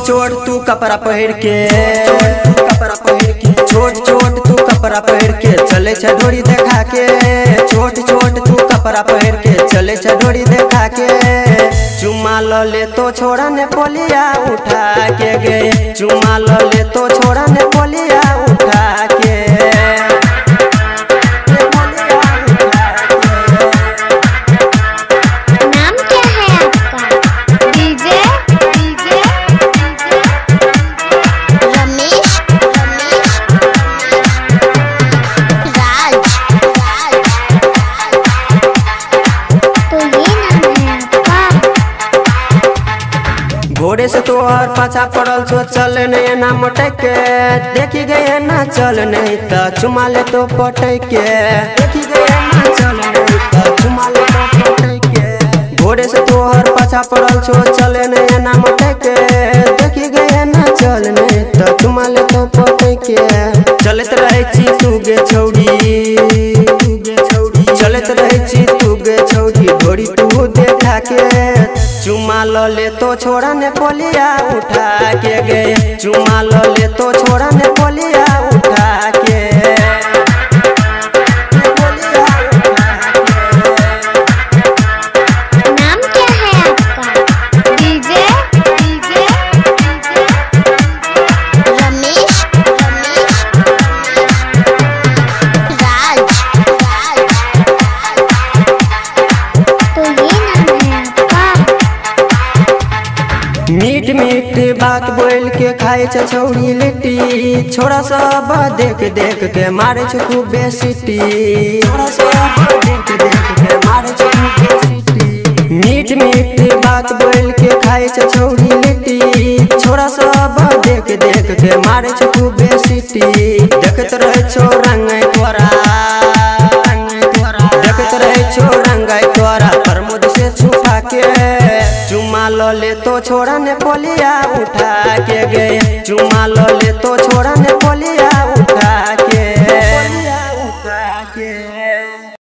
छोट तू कपड़ा पहिर के, छोट छोट तू कपड़ा पहिर के चले छ ढोरी देखा के। छोट छोट तू कपड़ा पहिर के चले छ ढोरी देखा के। चुमा लो ले तो छोड़ा ने पोलिया उठा के गए। चुमा लो ले तो छोड़ा ने पोलिया उठा के। घोड़े से तो और पाछा पड़ल छो चल नहीं ना मटक के। देखी गए ना चल नहीं तो चुमा ले तो पटक के। देखी गए ना चल नहीं तो चुमा ले तो पटक के। घोड़े से तो और पाछा पड़ल छो चल नहीं ना मटक के। देखी गए ना चल नहीं तो चुमा ले तो पटक के। चलत रहे छी तू गे छौड़ी, चलत रहे छी तू गे छौड़ी घोड़ी तू देखा के। चुमा लो ले तो छोड़ा ने पोलिया उठा के गए। चुमा लो ले तो छोड़ा ने पोलिया उठा के। नाम क्या है आपका? डीजे रमेश राज। तो ये नाम है आपका? मीठ मीठ बात बोल के खाए छौड़ी लिट्टी। छोड़ा सब देख देख के मारे छ खूब बेसिटी। छोड़ा सब देख देख के मारे छ खूब बेसिटी। मीठ मीठ बात बोल के खाए छौड़ी लिट्टी। छोड़ा सब देख देख के मारे छ खूब बेसिटी। देखत रहे छो रंग तोरा, देखत रहे छो रंग तोरा प्रमोद से छुपा के। चुमा लो ले तो छोड़ा ने पोलिया उठा के गए। चुमा लो ले तो छोड़ा ने पोलिया